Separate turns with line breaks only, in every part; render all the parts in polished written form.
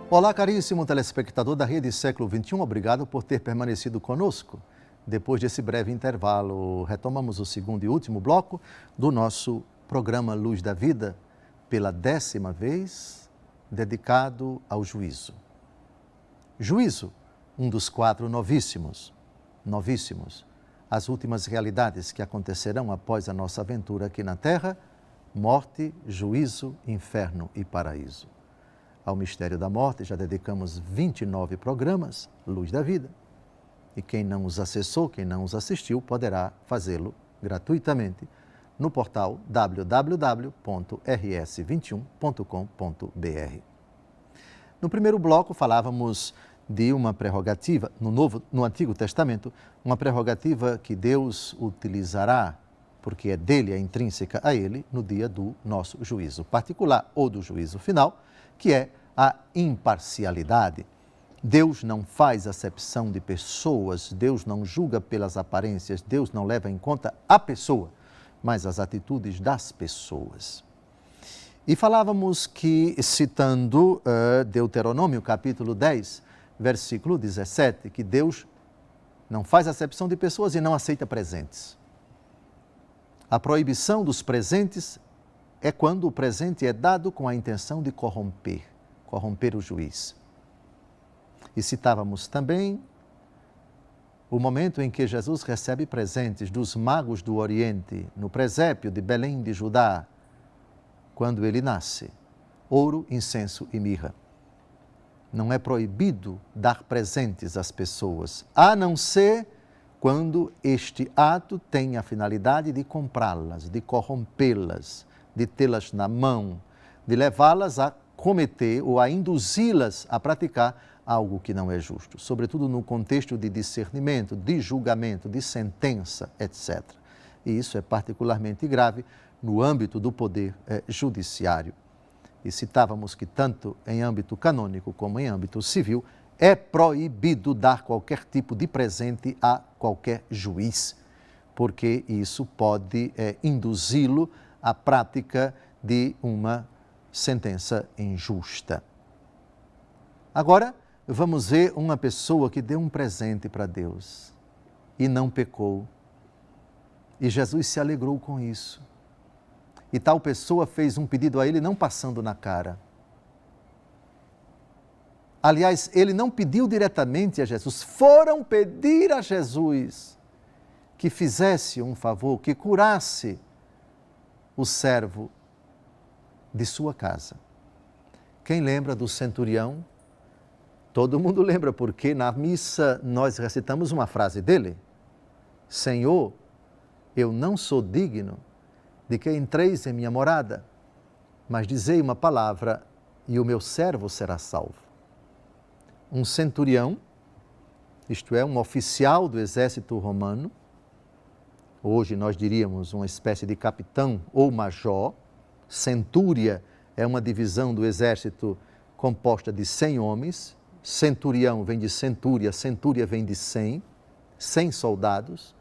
Olá, caríssimo telespectador da Rede Século XXI, obrigado por ter permanecido conosco. Depois desse breve intervalo, retomamos o segundo e último bloco do nosso programa Luz da Vida, pela 10ª vez, dedicado ao juízo. Juízo, um dos 4 novíssimos, as últimas realidades que acontecerão após a nossa aventura aqui na Terra: morte, juízo, inferno e paraíso. Ao mistério da morte já dedicamos 29 programas, Luz da Vida. E quem não os acessou, quem não os assistiu, poderá fazê-lo gratuitamente no portal www.rs21.com.br. No primeiro bloco falávamos de uma prerrogativa, no Antigo Testamento, uma prerrogativa que Deus utilizará, porque é dele, é intrínseca a ele, no dia do nosso juízo particular ou do juízo final, que é a imparcialidade. Deus não faz acepção de pessoas, Deus não julga pelas aparências, Deus não leva em conta a pessoa, mas as atitudes das pessoas. E falávamos que, citando Deuteronômio, capítulo 10, versículo 17, que Deus não faz acepção de pessoas e não aceita presentes. A proibição dos presentes é quando o presente é dado com a intenção de corromper o juiz. E citávamos também o momento em que Jesus recebe presentes dos magos do Oriente, no presépio de Belém de Judá, quando ele nasce: ouro, incenso e mirra. Não é proibido dar presentes às pessoas, a não ser quando este ato tem a finalidade de comprá-las, de corrompê-las, de tê-las na mão, de levá-las a cometer ou a induzi-las a praticar algo que não é justo, sobretudo no contexto de discernimento, de julgamento, de sentença, etc. E isso é particularmente grave no âmbito do poder judiciário. E citávamos que tanto em âmbito canônico como em âmbito civil é proibido dar qualquer tipo de presente a qualquer juiz, porque isso pode induzi-lo à prática de uma sentença injusta. Agora, vamos ver uma pessoa que deu um presente para Deus e não pecou. E Jesus se alegrou com isso. E tal pessoa fez um pedido a ele não passando na cara. Aliás, ele não pediu diretamente a Jesus, foram pedir a Jesus que fizesse um favor, que curasse o servo de sua casa. Quem lembra do centurião? Todo mundo lembra, porque na missa nós recitamos uma frase dele: Senhor, eu não sou digno de que entreis em minha morada, mas dizei uma palavra e o meu servo será salvo. Um centurião, isto é, um oficial do exército romano, hoje nós diríamos uma espécie de capitão ou major. Centúria é uma divisão do exército composta de 100 homens, centurião vem de centúria, centúria vem de 100 soldados,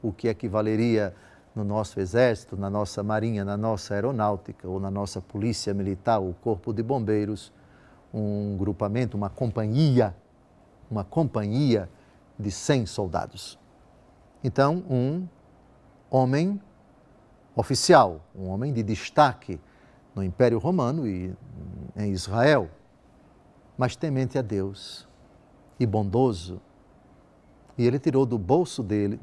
o que equivaleria no nosso exército, na nossa marinha, na nossa aeronáutica ou na nossa polícia militar, o corpo de bombeiros, um grupamento, uma companhia de 100 soldados. Então, um homem oficial, um homem de destaque no Império Romano e em Israel, mas temente a Deus e bondoso. E ele tirou do bolso dele,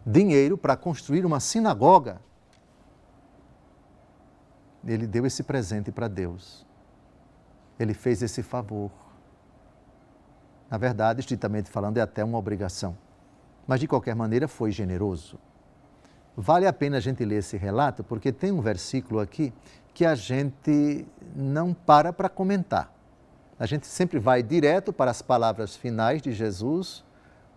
dinheiro para construir uma sinagoga. Ele deu esse presente para Deus. Ele fez esse favor. Na verdade, estritamente falando, é até uma obrigação. Mas, de qualquer maneira, foi generoso. Vale a pena a gente ler esse relato, porque tem um versículo aqui que a gente não para comentar. A gente sempre vai direto para as palavras finais de Jesus: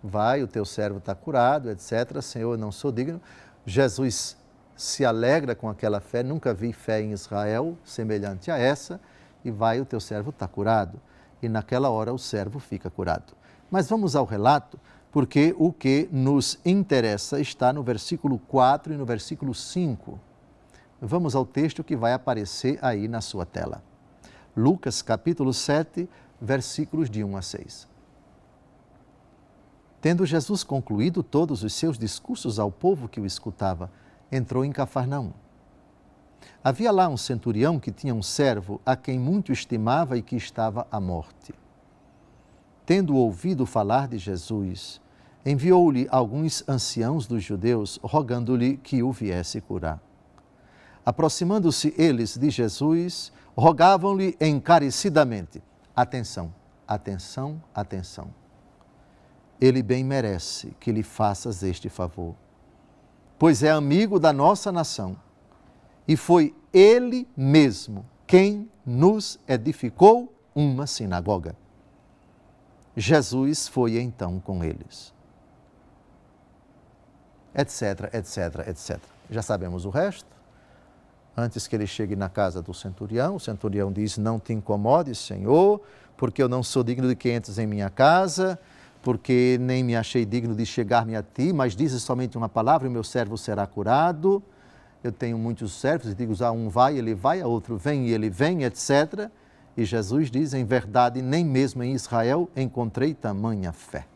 vai, o teu servo está curado, etc. Senhor, eu não sou digno. Jesus se alegra com aquela fé, nunca vi fé em Israel semelhante a essa, e vai, o teu servo está curado. E naquela hora o servo fica curado. Mas vamos ao relato, porque o que nos interessa está no versículo 4 e no versículo 5. Vamos ao texto que vai aparecer aí na sua tela. Lucas, capítulo 7, versículos de 1 a 6. Tendo Jesus concluído todos os seus discursos ao povo que o escutava, entrou em Cafarnaum. Havia lá um centurião que tinha um servo a quem muito estimava e que estava à morte. Tendo ouvido falar de Jesus, enviou-lhe alguns anciãos dos judeus, rogando-lhe que o viesse curar. Aproximando-se eles de Jesus, rogavam-lhe encarecidamente: atenção, atenção, atenção. Ele bem merece que lhe faças este favor, pois é amigo da nossa nação, e foi ele mesmo quem nos edificou uma sinagoga. Jesus foi então com eles. Etc, etc, etc. Já sabemos o resto. Antes que ele chegue na casa do centurião, o centurião diz: não te incomodes, Senhor, porque eu não sou digno de que entres em minha casa, porque nem me achei digno de chegar-me a ti, mas dizes somente uma palavra e o meu servo será curado. Eu tenho muitos servos e digo: a um vai, ele vai, a outro vem e ele vem, etc. E Jesus diz: em verdade, nem mesmo em Israel encontrei tamanha fé.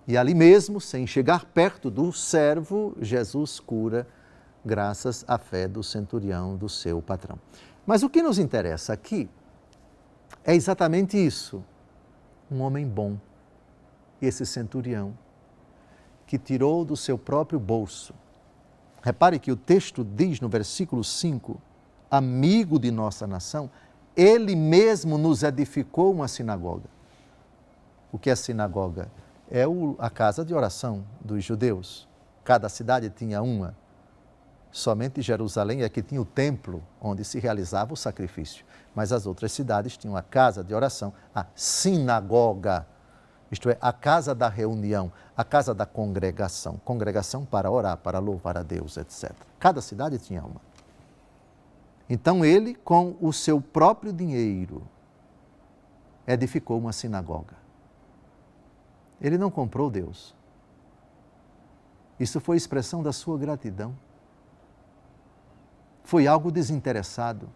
E ali mesmo, sem chegar perto do servo, Jesus cura, graças à fé do centurião, do seu patrão. Mas o que nos interessa aqui é exatamente isso. Um homem bom, esse centurião, que tirou do seu próprio bolso. Repare que o texto diz no versículo 5, amigo de nossa nação, ele mesmo nos edificou uma sinagoga. O que é sinagoga? É a casa de oração dos judeus. Cada cidade tinha uma. Somente Jerusalém é que tinha o templo onde se realizava o sacrifício. Mas as outras cidades tinham a casa de oração, a sinagoga, isto é, a casa da reunião, a casa da congregação. Congregação para orar, para louvar a Deus, etc. Cada cidade tinha uma. Então ele, com o seu próprio dinheiro, edificou uma sinagoga. Ele não comprou Deus. Isso foi expressão da sua gratidão. Foi algo desinteressado.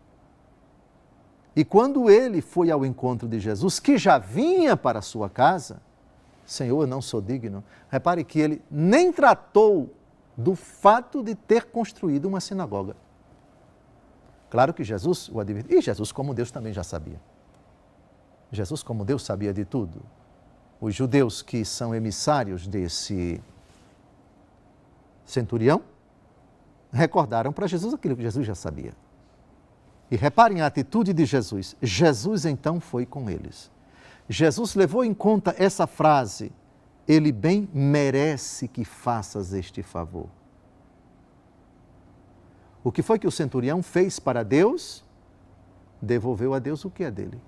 E quando ele foi ao encontro de Jesus, que já vinha para a sua casa, Senhor, eu não sou digno. Repare que ele nem tratou do fato de ter construído uma sinagoga. Claro que Jesus o advertiu. E Jesus, como Deus, também já sabia. Jesus, como Deus, sabia de tudo. Os judeus que são emissários desse centurião recordaram para Jesus aquilo que Jesus já sabia. E reparem a atitude de Jesus. Jesus então foi com eles. Jesus levou em conta essa frase: ele bem merece que faças este favor. O que foi que o centurião fez para Deus? Devolveu a Deus o que é dele.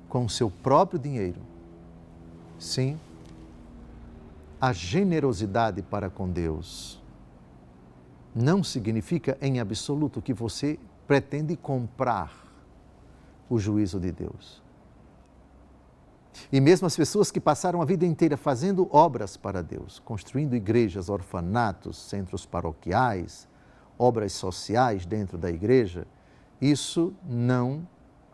Com o seu próprio dinheiro. Sim, a generosidade para com Deus não significa em absoluto que você pretende comprar o juízo de Deus. E mesmo as pessoas que passaram a vida inteira fazendo obras para Deus, construindo igrejas, orfanatos, centros paroquiais, obras sociais dentro da igreja, isso não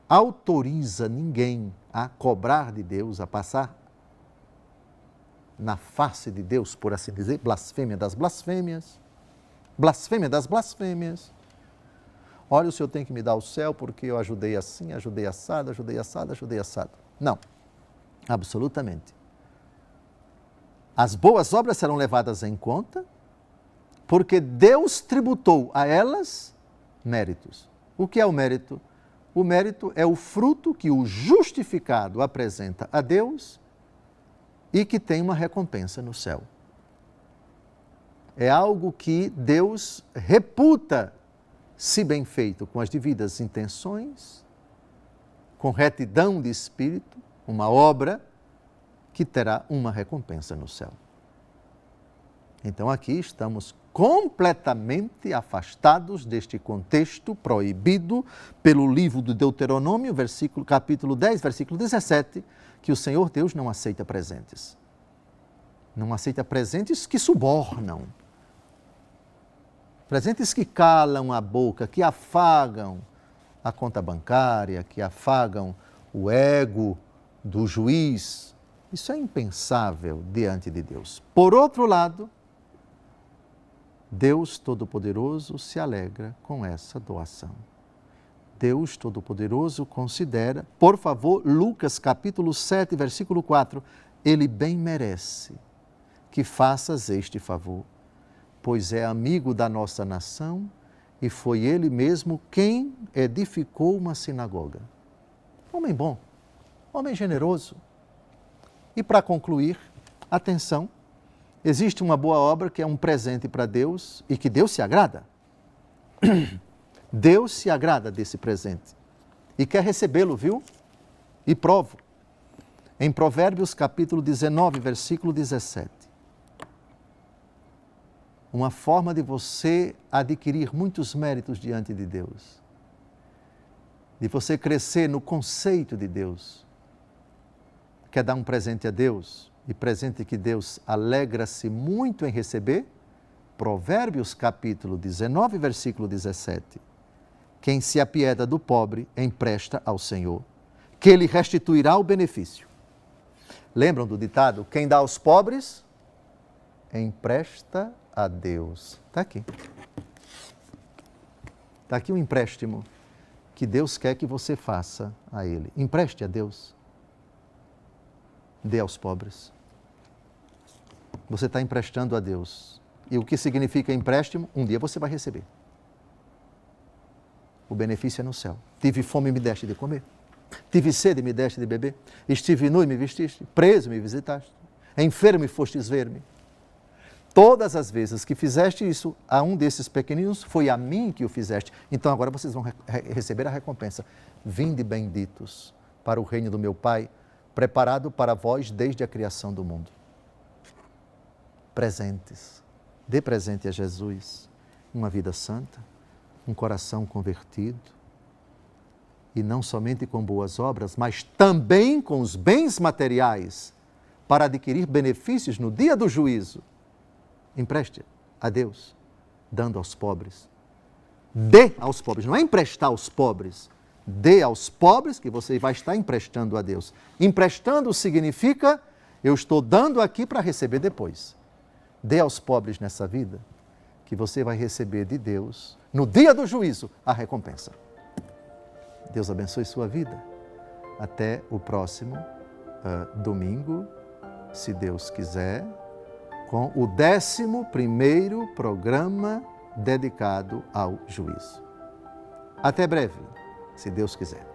autoriza ninguém a cobrar de Deus, a passar na face de Deus, por assim dizer, blasfêmia das blasfêmias. Blasfêmia das blasfêmias. Olha, o Senhor tem que me dar o céu porque eu ajudei assim, ajudei assado, ajudei assado, ajudei assado. Não, absolutamente. As boas obras serão levadas em conta porque Deus tributou a elas méritos. O que é o mérito? O mérito é o fruto que o justificado apresenta a Deus e que tem uma recompensa no céu. É algo que Deus reputa, se bem feito, com as devidas intenções, com retidão de espírito, uma obra que terá uma recompensa no céu. Então aqui estamos completamente afastados deste contexto proibido pelo livro do Deuteronômio, capítulo 10, versículo 17, que o Senhor Deus não aceita presentes. Não aceita presentes que subornam. Presentes que calam a boca, que afagam a conta bancária, que afagam o ego do juiz. Isso é impensável diante de Deus. Por outro lado, Deus Todo-Poderoso se alegra com essa doação. Deus Todo-Poderoso considera, por favor, Lucas capítulo 7, versículo 4, Ele bem merece que faças este favor, pois é amigo da nossa nação e foi Ele mesmo quem edificou uma sinagoga. Homem bom, homem generoso. E para concluir, atenção, existe uma boa obra que é um presente para Deus e que Deus se agrada. Deus se agrada desse presente e quer recebê-lo, viu? E provo. Em Provérbios capítulo 19, versículo 17. Uma forma de você adquirir muitos méritos diante de Deus, de você crescer no conceito de Deus. Quer dar um presente a Deus? E presente que Deus alegra-se muito em receber? Provérbios capítulo 19, versículo 17. Quem se apieda do pobre, empresta ao Senhor, que Ele restituirá o benefício. Lembram do ditado? Quem dá aos pobres, empresta a Deus. Está aqui. Está aqui um empréstimo que Deus quer que você faça a Ele. Empreste a Deus. Dê aos pobres. Você está emprestando a Deus. E o que significa empréstimo? Um dia você vai receber. O benefício é no céu. Tive fome e me deste de comer. Tive sede e me deste de beber. Estive nu e me vestiste. Preso e me visitaste. Enfermo e fostes ver-me. Todas as vezes que fizeste isso a um desses pequeninos, foi a mim que o fizeste. Então agora vocês vão receber a recompensa. Vinde benditos para o reino do meu Pai, preparado para vós desde a criação do mundo. Presentes. Dê presente a Jesus. Uma vida santa, um coração convertido. E não somente com boas obras, mas também com os bens materiais, para adquirir benefícios no dia do juízo. Empreste a Deus, dando aos pobres. Dê aos pobres, não é emprestar aos pobres. Dê aos pobres que você vai estar emprestando a Deus. Emprestando significa, eu estou dando aqui para receber depois. Dê aos pobres nessa vida, que você vai receber de Deus, no dia do juízo, a recompensa. Deus abençoe sua vida. Até o próximo domingo, se Deus quiser, com o 11º programa dedicado ao juízo. Até breve, se Deus quiser.